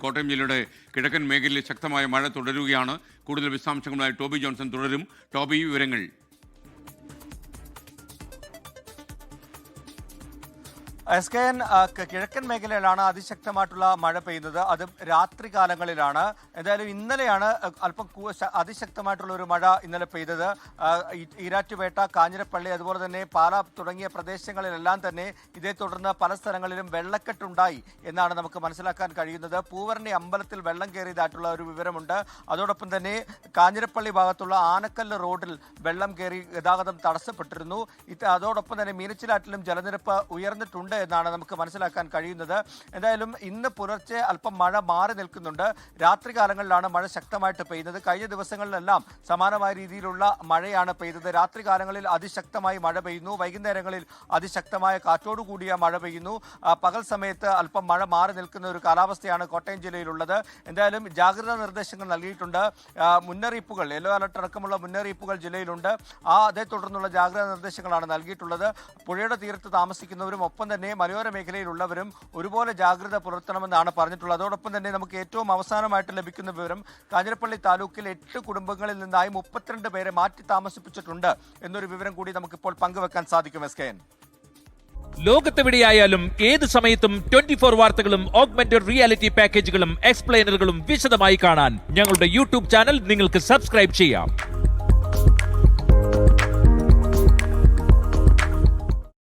കോട്ടയം ജില്ലയുടെ കിഴക്കൻ മേഖലയിൽ ശക്തമായ മഴ തുടരുകയാണ്. കൂടുതൽ വിശദാംശങ്ങളുമായി ടോബി ജോൺസൺ തുടരും. ടോബി, വിവരങ്ങൾ. SKN കിഴക്കൻ മേഖലയിലാണ് അതിശക്തമായിട്ടുള്ള മഴ പെയ്യുന്നത്. അതും രാത്രി കാലങ്ങളിലാണ്. എന്തായാലും ഇന്നലെയാണ് അല്പം അതിശക്തമായിട്ടുള്ള ഒരു മഴ ഇന്നലെ പെയ്തത്. ഈരാറ്റുപേട്ട, കാഞ്ഞിരപ്പള്ളി, അതുപോലെ തന്നെ പാല തുടങ്ങിയ പ്രദേശങ്ങളിലെല്ലാം തന്നെ ഇതേ തുടർന്ന് പല സ്ഥലങ്ങളിലും വെള്ളക്കെട്ടുണ്ടായി എന്നാണ് നമുക്ക് മനസ്സിലാക്കാൻ കഴിയുന്നത്. പൂവരണി അമ്പലത്തിൽ വെള്ളം കയറിയതായിട്ടുള്ള ഒരു വിവരമുണ്ട്. അതോടൊപ്പം തന്നെ കാഞ്ഞിരപ്പള്ളി ഭാഗത്തുള്ള ആനക്കല്ല് റോഡിൽ വെള്ളം കയറി ഗതാഗതം തടസ്സപ്പെട്ടിരുന്നു. അതോടൊപ്പം തന്നെ മീനച്ചിലാറ്റിലും ജലനിരപ്പ് ഉയർന്നിട്ടുണ്ട് എന്നാണ് നമുക്ക് മനസ്സിലാക്കാൻ കഴിയുന്നത്. എന്തായാലും ഇന്ന് പുലർച്ചെ അല്പം മഴ മാറി നിൽക്കുന്നുണ്ട്. രാത്രി കാലങ്ങളിലാണ് മഴ ശക്തമായിട്ട് പെയ്യുന്നത്. കഴിഞ്ഞ ദിവസങ്ങളിലെല്ലാം സമാനമായ രീതിയിലുള്ള മഴയാണ് പെയ്തത്. രാത്രി കാലങ്ങളിൽ അതിശക്തമായി മഴ പെയ്യുന്നു. വൈകുന്നേരങ്ങളിൽ അതിശക്തമായ കാറ്റോടുകൂടിയ മഴ പെയ്യുന്നു. പകൽ സമയത്ത് അല്പം മഴ മാറി നിൽക്കുന്ന ഒരു കാലാവസ്ഥയാണ് കോട്ടയം ജില്ലയിലുള്ളത്. എന്തായാലും ജാഗ്രതാ നിർദ്ദേശങ്ങൾ നൽകിയിട്ടുണ്ട്. മുന്നറിയിപ്പുകൾ, യെല്ലോ അലർട്ട് അടക്കമുള്ള മുന്നറിയിപ്പുകൾ ജില്ലയിലുണ്ട്. അതേ തുടർന്നുള്ള ജാഗ്രതാ നിർദ്ദേശങ്ങളാണ് നൽകിയിട്ടുള്ളത്. പുഴയുടെ തീരത്ത് താമസിക്കുന്നവരും ഒപ്പം തന്നെ മലയോര മേഖലയിലുള്ളവരും ഒരുപോലെ ജാഗ്രത പുലർത്തണമെന്നാണ് പറഞ്ഞിട്ടുള്ളത്. അതോടൊപ്പം തന്നെ നമുക്ക് ഏറ്റവും അവസാനമായിട്ട് ലഭിക്കുന്ന വിവരം കാഞ്ഞിരപ്പള്ളി താലൂക്കിൽ 8 കുടുംബങ്ങളിൽ നിന്നായി 32 പേരെ മാറ്റി താമസിപ്പിച്ചിട്ടുണ്ട് എന്നൊരു വിവരം കൂടി നമുക്കിപ്പോൾ പങ്കുവെക്കാൻ സാധിക്കും. SKN ലോകത്തെവിടെയായാലും ഏത് സമയത്തും 24 വാർത്തകളും ഓഗ്മെന്റഡ് റിയാലിറ്റി പാക്കേജുകളും എക്സ്പ്ലെയിനറുകളും വിശദമായി കാണാൻ ഞങ്ങളുടെ യൂട്യൂബ് ചാനൽ നിങ്ങൾക്ക് സബ്സ്ക്രൈബ് ചെയ്യാം.